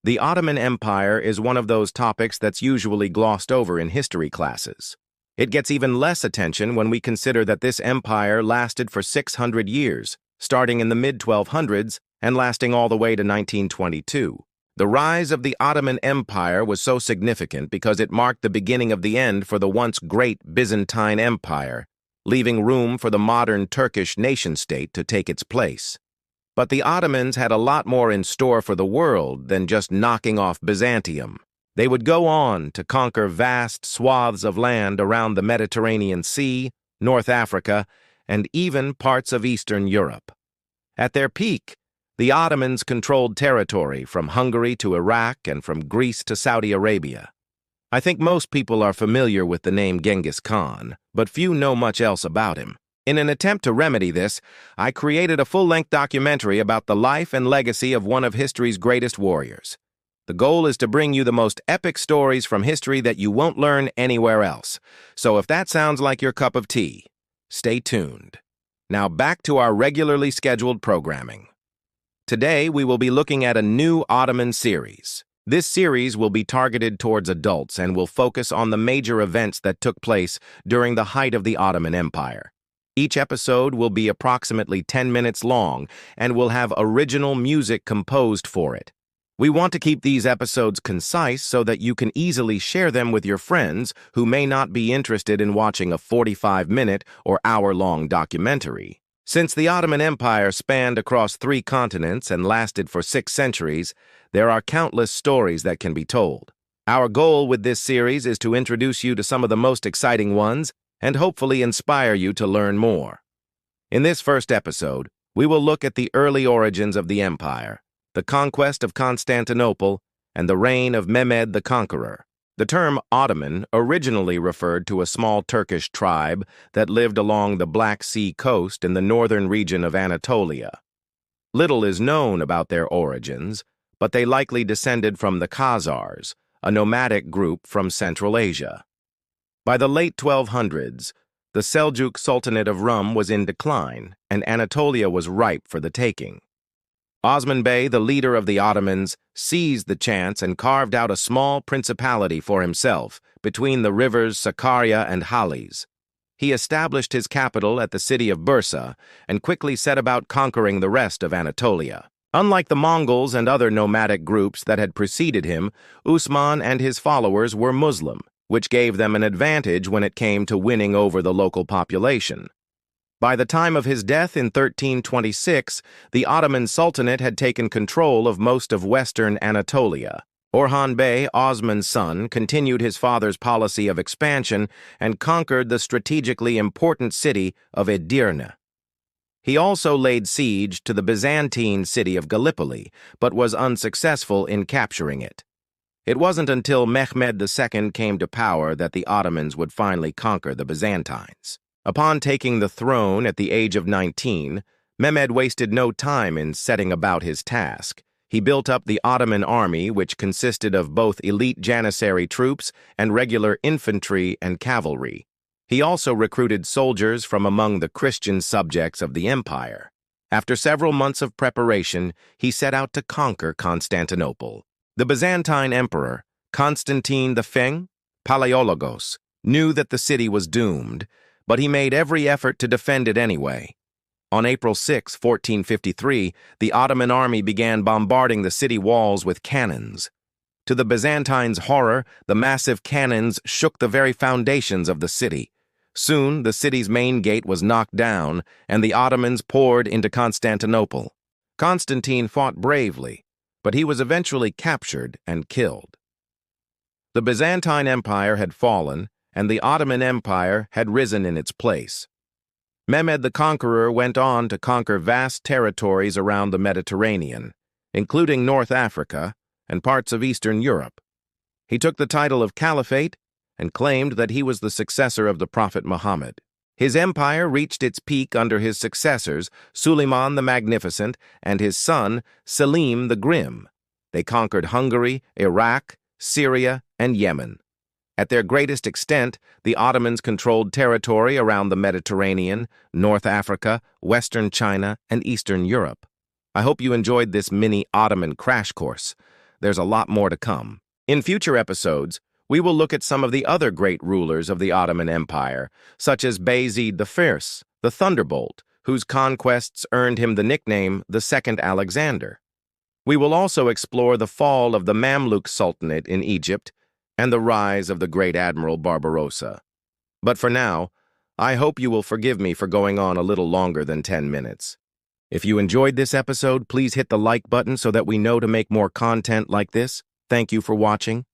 The Ottoman Empire is one of those topics that's usually glossed over in history classes. It gets even less attention when we consider that this empire lasted for 600 years, starting in the mid-1200s and lasting all the way to 1922. The rise of the Ottoman Empire was so significant because it marked the beginning of the end for the once great Byzantine Empire, leaving room for the modern Turkish nation-state to take its place. But the Ottomans had a lot more in store for the world than just knocking off Byzantium. They would go on to conquer vast swaths of land around the Mediterranean Sea, North Africa, and even parts of Eastern Europe. At their peak, the Ottomans controlled territory from Hungary to Iraq and from Greece to Saudi Arabia. I think most people are familiar with the name Genghis Khan, but few know much else about him. In an attempt to remedy this, I created a full-length documentary about the life and legacy of one of history's greatest warriors. The goal is to bring you the most epic stories from history that you won't learn anywhere else. So if that sounds like your cup of tea, stay tuned. Now back to our regularly scheduled programming. Today, we will be looking at a new Ottoman series. This series will be targeted towards adults and will focus on the major events that took place during the height of the Ottoman Empire. Each episode will be approximately 10 minutes long and will have original music composed for it. We want to keep these episodes concise so that you can easily share them with your friends who may not be interested in watching a 45-minute or hour-long documentary. Since the Ottoman Empire spanned across 3 continents and lasted for 6 centuries, there are countless stories that can be told. Our goal with this series is to introduce you to some of the most exciting ones and hopefully inspire you to learn more. In this first episode, we will look at the early origins of the empire, the conquest of Constantinople, and the reign of Mehmed the Conqueror. The term Ottoman originally referred to a small Turkish tribe that lived along the Black Sea coast in the northern region of Anatolia. Little is known about their origins, but they likely descended from the Khazars, a nomadic group from Central Asia. By the late 1200s, the Seljuk Sultanate of Rum was in decline, and Anatolia was ripe for the taking. Osman Bey, the leader of the Ottomans, seized the chance and carved out a small principality for himself between the rivers Sakarya and Halis. He established his capital at the city of Bursa and quickly set about conquering the rest of Anatolia. Unlike the Mongols and other nomadic groups that had preceded him, Usman and his followers were Muslim, which gave them an advantage when it came to winning over the local population. By the time of his death in 1326, the Ottoman Sultanate had taken control of most of western Anatolia. Orhan Bey, Osman's son, continued his father's policy of expansion and conquered the strategically important city of Edirne. He also laid siege to the Byzantine city of Gallipoli, but was unsuccessful in capturing it. It wasn't until Mehmed II came to power that the Ottomans would finally conquer the Byzantines. Upon taking the throne at the age of 19, Mehmed wasted no time in setting about his task. He built up the Ottoman army, which consisted of both elite Janissary troops and regular infantry and cavalry. He also recruited soldiers from among the Christian subjects of the empire. After several months of preparation, he set out to conquer Constantinople. The Byzantine emperor, Constantine V Palaiologos, knew that the city was doomed, but he made every effort to defend it anyway. On April 6, 1453, the Ottoman army began bombarding the city walls with cannons. To the Byzantines' horror, the massive cannons shook the very foundations of the city. Soon, the city's main gate was knocked down, and the Ottomans poured into Constantinople. Constantine fought bravely, but he was eventually captured and killed. The Byzantine Empire had fallen, and the Ottoman Empire had risen in its place. Mehmed the Conqueror went on to conquer vast territories around the Mediterranean, including North Africa and parts of Eastern Europe. He took the title of Caliphate and claimed that he was the successor of the Prophet Muhammad. His empire reached its peak under his successors, Suleiman the Magnificent and his son, Selim the Grim. They conquered Hungary, Iraq, Syria, and Yemen. At their greatest extent, the Ottomans controlled territory around the Mediterranean, North Africa, Western China, and Eastern Europe. I hope you enjoyed this mini Ottoman crash course. there's a lot more to come. In future episodes, we will look at some of the other great rulers of the Ottoman Empire, such as Bayezid I, the Thunderbolt, whose conquests earned him the nickname the Second Alexander. We will also explore the fall of the Mamluk Sultanate in Egypt and the rise of the great Admiral Barbarossa. But for now, I hope you will forgive me for going on a little longer than 10 minutes. If you enjoyed this episode, please hit the like button so that we know to make more content like this. Thank you for watching.